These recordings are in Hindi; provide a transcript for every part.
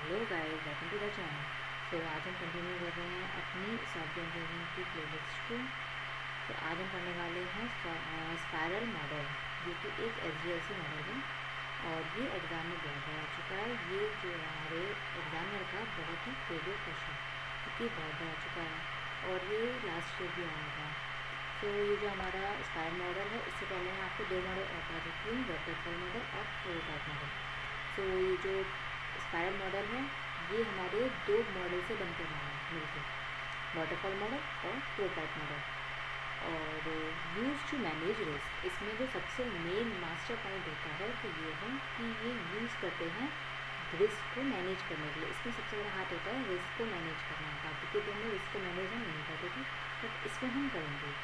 Hello guys, welcome to the channel. So आज हम कंटिन्यू कर रहे हैं अपनी सॉफ्टवेयर इंजीनियरिंग की प्लेलिस्ट को। तो आज हम पढ़ने वाले हैं स्पायरल मॉडल, जो कि एक एसडीएलसी मॉडल है और ये एग्ज़ाम में बहुत बार आ चुका है। ये जो हमारे एग्जामिनर का बहुत ही फेवरेट क्वेश्चन, क्योंकि बहुत बार आ चुका है और ये लास्ट ईयर भी आया था। तो ये जो हमारा स्पायरल मॉडल है, इससे पहले मैं आपको दो मॉडल और बता देती हूँ, वाटरफॉल मॉडल और प्रोटोटाइप मॉडल। तो ये जो स्पायरल मॉडल है, ये हमारे दो मॉडल से बनकर बना है मिलकर, वाटरफॉल मॉडल और प्रोटोटाइप मॉडल। और यूज़ टू मैनेज रिस्क, इसमें जो सबसे मेन मास्टर पॉइंट होता है तो ये है कि ये यूज़ करते हैं रिस्क को मैनेज करने के लिए। इसमें सबसे बड़ा हाथ होता है रिस्क को मैनेज करना। बाकी के दोनों रिस्क को मैनेज हम नहीं करते थे, बट इसमें हम करेंगे।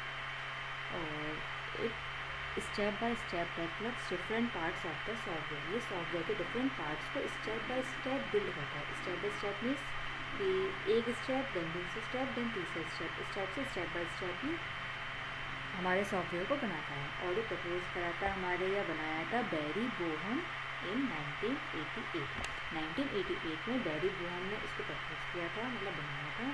और एक step by step develops different parts of the software. ये सॉफ्टवेयर के डिफरेंट पार्ट्स को स्टेप बाय स्टेप बिल्ड करता है। स्टेप बाय स्टेप मीन्स कि एक स्टेप, देन दूसरा स्टेप, देन तीसरा स्टेप, स्टेप से स्टेप बाय स्टेप ही हमारे सॉफ्टवेयर को बनाता है। और ये प्रपोज करा था हमारे या बनाया था बैरी बोहम इन 1988। 1988 में बैरी बोहम ने इसको प्रपोज किया था, मतलब बनाया था।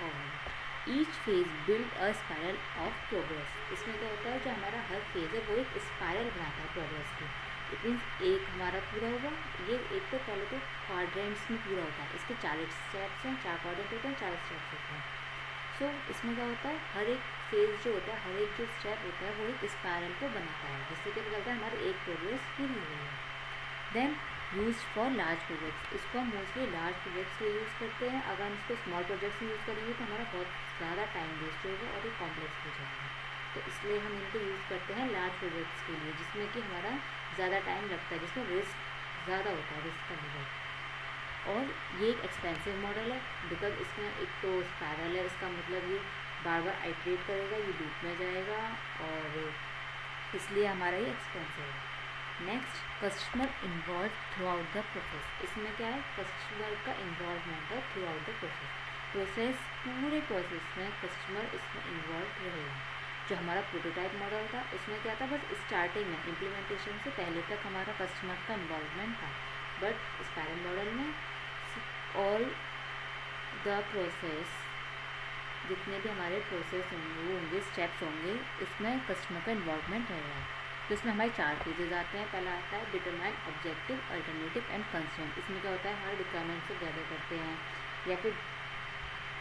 और each phase build a spiral of progress. इसमें क्या होता है, जो हमारा हर फेज है वो एक स्पायरल बनाता है प्रोग्रेस की। इट मीन्स एक हमारा पूरा हुआ, ये एक तो पहले तो क्वाड्रेंट्स में पूरा होता है। इसके 4 स्टेप्स हैं, 4 क्वाड्रेंट होते हैं, 4 स्टेप्स होते हैं। सो इसमें क्या होता है, हर एक फेज जो होता है, हर एक जो स्टेप होता है वो एक स्पायरल को बनाता है, जिससे क्या पता चलता है हमारी एक प्रोग्रेस पूरी हुई है। Then use for large projects, इसको हम मोस्टली लार्ज प्रोजेक्ट्स के यूज़ करते हैं। अगर हम इसको स्मॉल प्रोजेक्ट्स में यूज़ करेंगे तो हमारा बहुत ज़्यादा टाइम वेस्ट होगा और ये कॉम्प्लेक्स हो जाएगा। तो इसलिए हम इनको यूज़ करते हैं लार्ज प्रोजेक्ट्स के लिए, जिसमें कि हमारा ज़्यादा टाइम लगता है, जिसमें रिस्क ज़्यादा होता है, रिस्क का लेवल। और ये एक एक्सपेंसिव मॉडल है, बिकॉज इसमें एक तो स्पायरल है, इसका मतलब ये बार बार आइट्रेट करेगा, ये लूप में जाएगा, और इसलिए हमारा ये एक्सपेंसिव है। Next, customer involve through out the process. इसमें क्या है, कस्टमर का इन्वॉल्वमेंट है थ्रू आउट द प्रोसेस। पूरे प्रोसेस में कस्टमर इसमें इन्वॉल्व रहेगा। जो हमारा प्रोटोटाइप मॉडल था उसमें क्या था, बस स्टार्टिंग में इम्प्लीमेंटेशन से पहले तक हमारा कस्टमर का इन्वॉल्वमेंट था। बट स्पायरल मॉडल में ऑल द प्रोसेस, जितने भी हमारे प्रोसेस होंगे वो होंगे, स्टेप्स होंगे, इसमें कस्टमर का इन्वॉल्वमेंट रहेगा। तो इसमें हमारे 4 फेजेज आते हैं। पहला आता है determine objective, alternative and constraint. इसमें क्या होता है, हमारे रिक्वायरमेंट्स को गैदर करते हैं, या फिर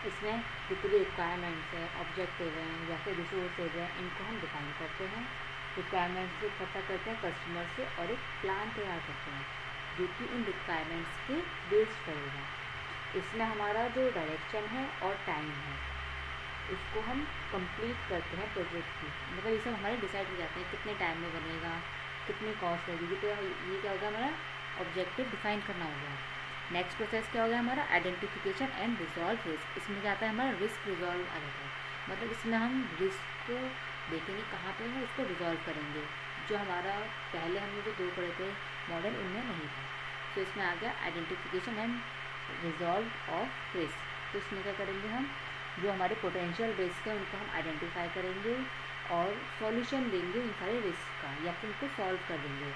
इसमें जितनी भी रिक्वायरमेंट्स हैं, ऑब्जेक्टिव हैं या फिर रिसोर्सेज हैं, इनको हम डिफाइन करते हैं। रिक्वायरमेंट्स से इकट्ठा करते हैं कस्टमर से और एक प्लान तैयार करते हैं जो कि उन रिक्वायरमेंट्स के बेस्ड करेगा। इसमें हमारा जो डायरेक्शन है और टाइम है, इसको हम कंप्लीट करते हैं प्रोजेक्ट की। मतलब ये सब हमारे डिसाइड हो जाते हैं कितने टाइम में बनेगा, कितनी कॉस्ट लगेगी। तो ये क्या होगा, हमारा ऑब्जेक्टिव डिफाइन करना हो गया। नेक्स्ट प्रोसेस क्या हो गया हमारा, आइडेंटिफिकेशन एंड रिजॉल्व रिस्क। इसमें क्या आता है, हमारा रिस्क रिजॉल्व आ जाता है। मतलब इसमें हम रिस्क को देखेंगे कहाँ पे है, उसको रिजॉल्व करेंगे। जो हमारा पहले हमने जो 2 पढ़े थे मॉडल, इनमें नहीं था। तो इसमें आ गया identification and resolve of risk. तो इसमें क्या करेंगे, हम जो हमारे पोटेंशियल रिस्क है उनको हम आइडेंटिफाई करेंगे और सॉल्यूशन देंगे उन सारे रिस्क का, या फिर उनको सॉल्व कर देंगे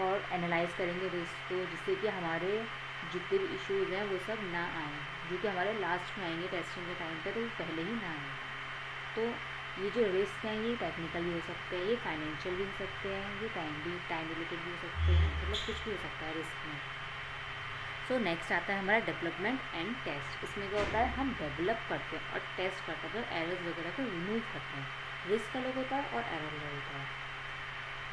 और एनालाइज करेंगे रिस्क को, जिससे कि हमारे जितने भी इश्यूज़ हैं वो सब ना आएँ, जो कि हमारे लास्ट में आएंगे टेस्टिंग के टाइम पे, तो वो पहले ही ना आए। तो ये जो रिस्क हैं ये टेक्निकल भी हो सकते हैं, ये फाइनेंशियल भी हो सकते हैं, ये टाइम रिलेटेड भी हो सकते हैं, मतलब कुछ भी हो सकता है रिस्क में। सो नेक्स्ट आता है हमारा डेवलपमेंट एंड टेस्ट। इसमें क्या होता है, हम डेवलप करते हैं और टेस्ट करते हैं, तो एरर्स वगैरह को रिमूव करते हैं। रिस्क अलग होता है और एरर अलग होता है।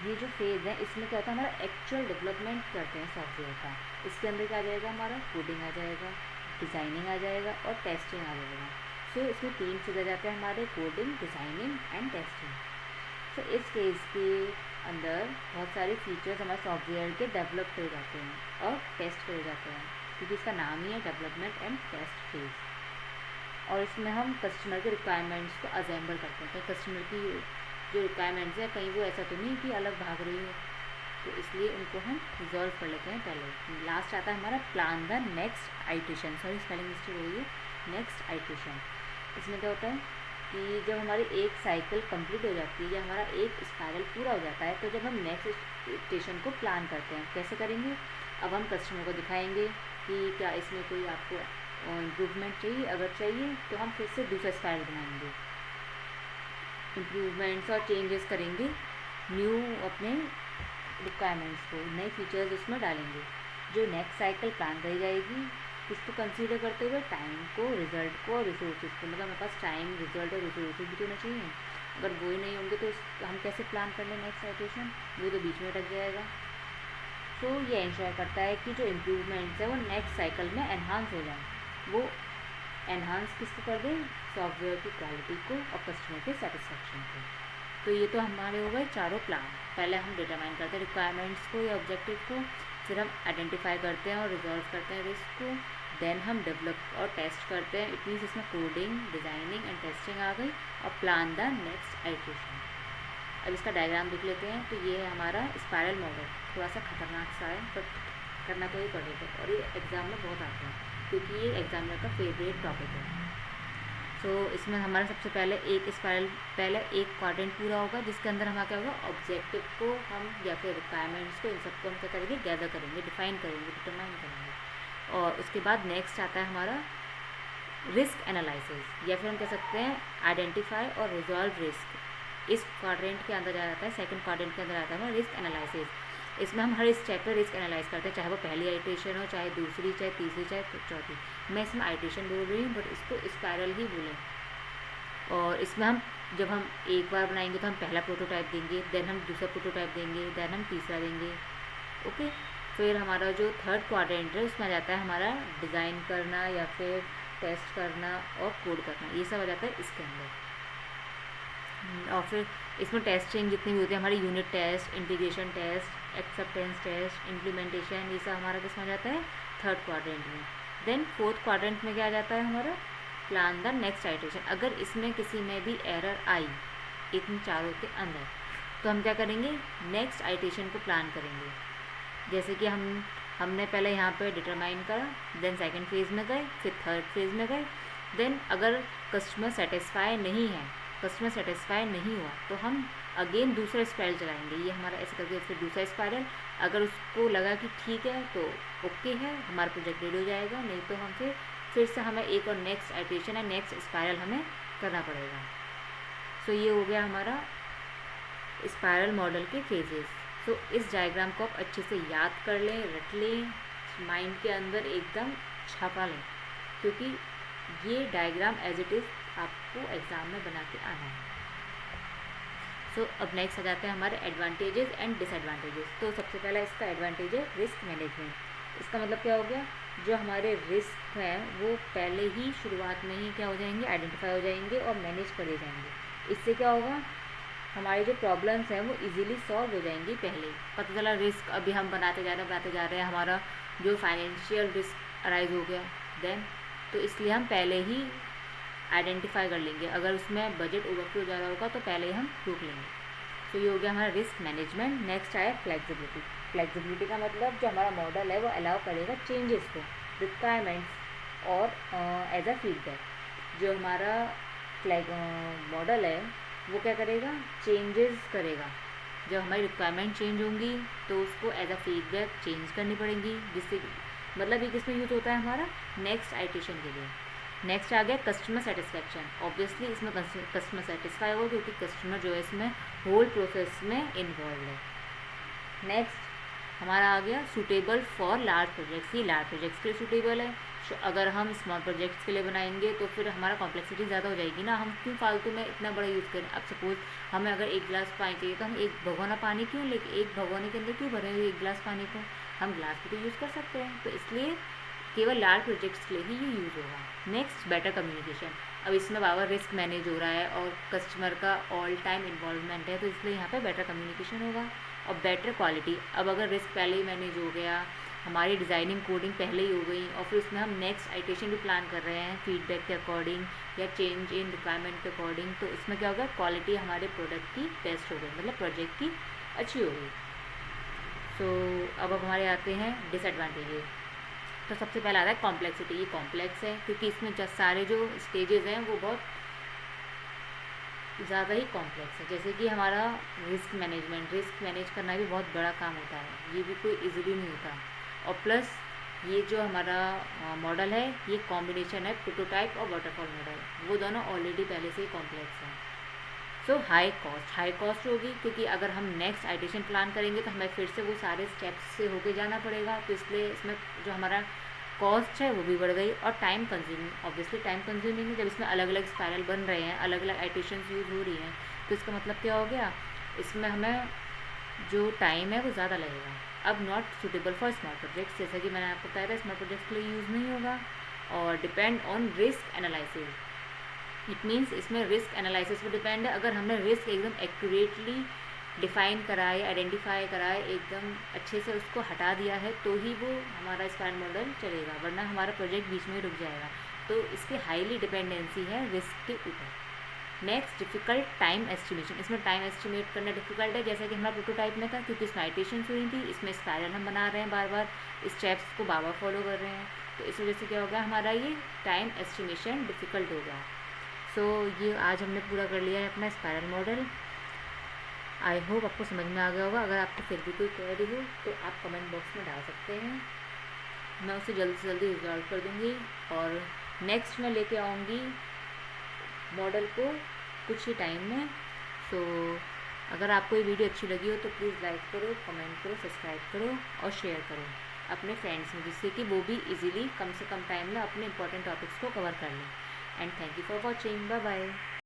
ये जो फेज़ है इसमें क्या होता है, हमारा एक्चुअल डेवलपमेंट करते हैं सॉफ्टवेयर का। इसके अंदर क्या आ जाएगा, हमारा कोडिंग आ जाएगा, डिज़ाइनिंग आ जाएगा और टेस्टिंग आ जाएगा। सो इसमें 3 फेज आ जाते हैं हमारे, कोडिंग, डिज़ाइनिंग एंड टेस्टिंग। सो इस फेज़ के अंदर बहुत सारे फीचर्स हमारे सॉफ्टवेयर के डेवलप करे जाते हैं और टेस्ट करे जाते हैं, क्योंकि इसका नाम ही है डेवलपमेंट एंड टेस्ट फेज़। और इसमें हम कस्टमर के रिक्वायरमेंट्स को असेंबल करते हैं। कहीं कस्टमर की जो रिक्वायरमेंट्स हैं, कहीं वो ऐसा तो नहीं कि अलग भाग रही है, तो इसलिए उनको हम रिजॉल्व कर लेते हैं पहले। लास्ट आता है हमारा plan the next iteration. Sorry, spelling mistake हो गई, नेक्स्ट आइट्रेशन। इसमें क्या होता है कि जब हमारी एक साइकिल कंप्लीट हो जाती है या हमारा एक स्पायरल पूरा हो जाता है, तो जब हम नेक्स्ट स्टेशन को प्लान करते हैं, कैसे करेंगे, अब हम कस्टमर को दिखाएंगे कि क्या इसमें कोई आपको इम्प्रूवमेंट चाहिए, अगर चाहिए तो हम फिर से दूसरा स्पाइरल बनाएंगे, इम्प्रूवमेंट्स और चेंजेस करेंगे, न्यू अपने रिक्वायरमेंट्स को, नए फीचर्स उसमें डालेंगे। जो नेक्स्ट साइकिल प्लान करी जाएगी इसको कंसीडर करते हुए टाइम को, रिजल्ट को और रिसोर्सेज को, मतलब हमारे पास टाइम, रिजल्ट और रिसोर्सेज भी तो होना चाहिए। अगर वो ही नहीं होंगे तो हम कैसे प्लान कर लें नेक्स्ट आइटेशन, वो तो बीच में अटक जाएगा। तो ये इंश्योर करता है कि जो इम्प्रूवमेंट्स है वो नेक्स्ट साइकिल में एनहांस हो जाए। वो एनहांस किसको कर दें, सॉफ्टवेयर की क्वालिटी को और कस्टमर के सेटिस्फेक्शन को। तो ये तो हमारे हो गए चारों प्लान। पहले हम डिटरमाइन करते हैं रिक्वायरमेंट्स को या ऑब्जेक्टिव को, फिर हम आइडेंटिफाई करते हैं और रिजॉल्व करते हैं रिस्क को, देन हम डेवलप और टेस्ट करते हैं। इट मीन्स इसमें कोडिंग, डिज़ाइनिंग एंड टेस्टिंग आ गई, और प्लान द नेक्स्ट आइटरेशन। अब इसका डायग्राम देख लेते हैं। तो ये है हमारा स्पाइरल मॉडल, थोड़ा सा खतरनाक सा है बट करना तो ही पड़ेगा, और ये एग्ज़ाम में बहुत आता है क्योंकि ये एग्जामिनर का फेवरेट टॉपिक है। सो इसमें हमारा सबसे पहले एक स्पाइरल, पहले एक क्वाड्रेंट पूरा होगा जिसके अंदर हमारा क्या होगा, ऑब्जेक्टिव को हम या फिर रिक्वायरमेंट्स को, इन सबको हम क्या करेंगे, गैदर करेंगे, डिफाइन करेंगे, डिटरमाइन करेंगे। और उसके बाद नेक्स्ट आता है हमारा रिस्क एनालिसिस, या फिर हम कह सकते हैं आइडेंटिफाई और रिजॉल्व रिस्क। इस क्वाड्रेंट के अंदर जाता है, सेकंड क्वाड्रेंट के अंदर आता है रिस्क एनालिसिस। इसमें हम हर स्टेप पे रिस्क एनालाइज करते हैं, चाहे वो पहली आइटरेशन हो, चाहे दूसरी, चाहे तीसरी, चाहे चौथी। मैं इसमें आइटरेशन बोल रही हूँ बट इसको स्पाइरल ही बोलें। और इसमें हम जब हम एक बार बनाएंगे तो हम पहला प्रोटोटाइप देंगे, देन हम दूसरा प्रोटोटाइप देंगे, देन हम तीसरा देंगे। ओके, फिर हमारा जो थर्ड क्वाड्रेंट है उसमें आ जाता है हमारा डिज़ाइन करना या फिर टेस्ट करना और कोड करना, ये सब आ जाता है इसके अंदर। और फिर इसमें टेस्टिंग जितनी भी होती है हमारी, unit test, integration test, acceptance test, implementation, ये सब हमारा किसमें आ जाता है, थर्ड क्वाड्रेंट में। देन फोर्थ क्वाड्रेंट में क्या आ जाता है हमारा, प्लान द नेक्स्ट आइटरेशन। अगर इसमें किसी में भी एरर आई इन चारों के अंदर तो हम क्या करेंगे, नेक्स्ट आइटरेशन को प्लान करेंगे। जैसे कि हमने पहले यहाँ पे डिटरमाइन करा, देन सेकंड फेज़ में गए, फिर थर्ड फेज़ में गए। देन अगर कस्टमर सेटिस्फाई नहीं है, कस्टमर सेटिस्फाई नहीं हुआ तो हम अगेन दूसरा स्पाइरल चलाएंगे। ये हमारा ऐसे करके फिर दूसरा स्पाइरल, अगर उसको लगा कि ठीक है तो ओके है, हमारा प्रोजेक्ट रेडी हो जाएगा, नहीं तो हम फिर से हमें एक और नेक्स्ट आइटरेशन है, नेक्स्ट स्पाइरल हमें करना पड़ेगा। सो ये हो गया हमारा स्पाइरल मॉडल के फेजेस। सो इस डायग्राम को आप अच्छे से याद कर लें, रट लें, माइंड के अंदर एकदम छापा लें, क्योंकि ये डायग्राम एज इट इज़ आपको एग्ज़ाम में बना के आना है। सो अब नेक्स्ट आ जाते हैं हमारे एडवांटेजेस एंड डिसएडवांटेजेस। तो सबसे पहला इसका एडवांटेज है रिस्क मैनेजमेंट। इसका मतलब क्या हो गया, जो हमारे रिस्क हैं वो पहले ही शुरुआत में ही क्या हो जाएंगे, आइडेंटिफाई हो जाएंगे और मैनेज करे जाएंगे। इससे क्या होगा, हमारे जो प्रॉब्लम्स हैं वो इजीली सॉल्व हो जाएंगी। पहले पता चला रिस्क अभी हम बनाते जा रहे हैं, हमारा जो फाइनेंशियल रिस्क अराइज हो गया, देन तो इसलिए हम पहले ही आइडेंटिफाई कर लेंगे। अगर उसमें बजट ओवरफ्लो जा रहा होगा तो पहले ही हम रोक लेंगे। तो ये हो गया हमारा रिस्क मैनेजमेंट। नेक्स्ट आया फ्लेक्सिबिलिटी। फ्लेक्सिबिलिटी का मतलब जो हमारा मॉडल है वो अलाउ करेगा चेंजेस को, रिक्वायरमेंट्स और एज अ फीडबैक। जो हमारा मॉडल है वो क्या करेगा, चेंजेस करेगा। जब हमारी रिक्वायरमेंट चेंज होंगी तो उसको एज अ फीडबैक चेंज करनी पड़ेगी, जिससे मतलब ये किसमें यूज़ होता है हमारा, नेक्स्ट आइटरेशन के लिए। नेक्स्ट आ गया कस्टमर सेटिस्फेक्शन। ऑब्वियसली इसमें कस्टमर सेटिस्फाई होगा क्योंकि कस्टमर जो है इसमें होल प्रोसेस में इन्वॉल्व है। नेक्स्ट हमारा आ गया सूटेबल फॉर लार्ज प्रोजेक्ट्स। ये लार्ज प्रोजेक्ट्स के लिए सूटेबल है। अगर हम स्मॉल प्रोजेक्ट्स के लिए बनाएंगे तो फिर हमारा कॉम्प्लेक्सिटी ज़्यादा हो जाएगी ना, हम क्यों फालतू में इतना बड़ा यूज़ करें। अब सपोज हमें अगर एक गिलास पानी चाहिए तो हम एक भगोना पानी क्यों लेके, एक भगोने के अंदर क्यों भरें एक गिलास पानी को, हम गिलास भी तो यूज़ कर सकते हैं। तो इसलिए केवल लार्ज प्रोजेक्ट्स के लिए ही ये यूज़ होगा। Next better communication. अब इसमें बाबा रिस्क मैनेज हो रहा है और कस्टमर का ऑल टाइम इन्वॉल्वमेंट है, तो इसलिए यहाँ पे बेटर कम्युनिकेशन होगा। और बेटर क्वालिटी, अब अगर रिस्क पहले ही मैनेज हो गया, हमारी डिज़ाइनिंग कोडिंग पहले ही हो गई और फिर उसमें हम नेक्स्ट आइटरेशन भी प्लान कर रहे हैं फीडबैक के अकॉर्डिंग या चेंज इन रिक्वायरमेंट के अकॉर्डिंग, तो इसमें क्या होगा, क्वालिटी हमारे प्रोडक्ट की बेस्ट हो गई, मतलब प्रोजेक्ट की अच्छी हो गई। सो अब हमारे आते हैं डिसएडवांटेजेस। तो सबसे पहला आता है कॉम्प्लेक्सिटी। ये कॉम्प्लेक्स है क्योंकि इसमें सारे जो स्टेजेस हैं वो बहुत ज़्यादा ही कॉम्प्लेक्स है। जैसे कि हमारा रिस्क मैनेजमेंट, रिस्क मैनेज करना भी बहुत बड़ा काम होता है, ये भी कोई इजीली नहीं होता। और प्लस ये जो हमारा मॉडल है ये कॉम्बिनेशन है प्रोटोटाइप और वाटरफॉल मॉडल, वो दोनों ऑलरेडी पहले से ही कॉम्प्लेक्स हैं। सो हाई कॉस्ट होगी, क्योंकि अगर हम नेक्स्ट आइटेशन प्लान करेंगे तो हमें फिर से वो सारे स्टेप्स से होके जाना पड़ेगा, तो इसलिए इसमें जो हमारा कॉस्ट है वो भी बढ़ गई और time consuming, obviously time consuming है। जब इसमें अलग अलग स्पाइरल बन रहे हैं, अलग अलग आइटेशंस यूज़ हो रही हैं, तो इसका मतलब क्या हो गया, इसमें हमें जो टाइम है वो ज़्यादा लगेगा। अब not suitable for small projects, जैसा कि मैंने आपको बताया था स्मॉल प्रोजेक्ट्स के लिए यूज़ नहीं होगा। और depend on risk analysis, it means इसमें रिस्क एनालिसिस पर डिपेंड है। अगर हमने रिस्क एकदम एक्यूरेटली डिफ़ाइन करा है, आइडेंटिफाई करा है, एकदम अच्छे से उसको हटा दिया है, तो ही वो हमारा स्पैन मॉडल चलेगा, वरना हमारा प्रोजेक्ट बीच में ही रुक जाएगा। तो इसकी हाईली डिपेंडेंसी है रिस्क के ऊपर। नेक्स्ट डिफ़िकल्ट टाइम एस्टिमेशन, इसमें टाइम एस्टिमेट करना डिफ़िकल्ट है, जैसा कि हमारा प्रोटोटाइप में था, क्योंकि इसमें आइटेशंस हुई थी, इसमें स्पाइरल हम बना रहे हैं, बार बार स्टेप्स को बार बार फॉलो कर रहे हैं, तो इस वजह से क्या हो गया, हमारा ये टाइम एस्टिमेशन डिफ़िकल्ट हो गया। सो ये आज हमने पूरा कर लिया है अपना स्पाइरल मॉडल। आई होप आपको समझ में आ गया होगा। अगर आपको फिर भी कोई क्वेरी हो तो आप कमेंट बॉक्स में डाल सकते हैं, मैं उसे जल्दी से जल्दी रिजॉल्व कर दूँगी। और नेक्स्ट मैं लेके आऊँगी मॉडल को कुछ ही टाइम में। सो अगर आपको ये वीडियो अच्छी लगी हो तो प्लीज़ लाइक करो, कमेंट करो, सब्सक्राइब करो और शेयर करो अपने फ्रेंड्स में, जिससे कि वो भी इजीली कम से कम टाइम में अपने इंपॉर्टेंट टॉपिक्स को कवर कर लें। And thank you for watching, bye bye.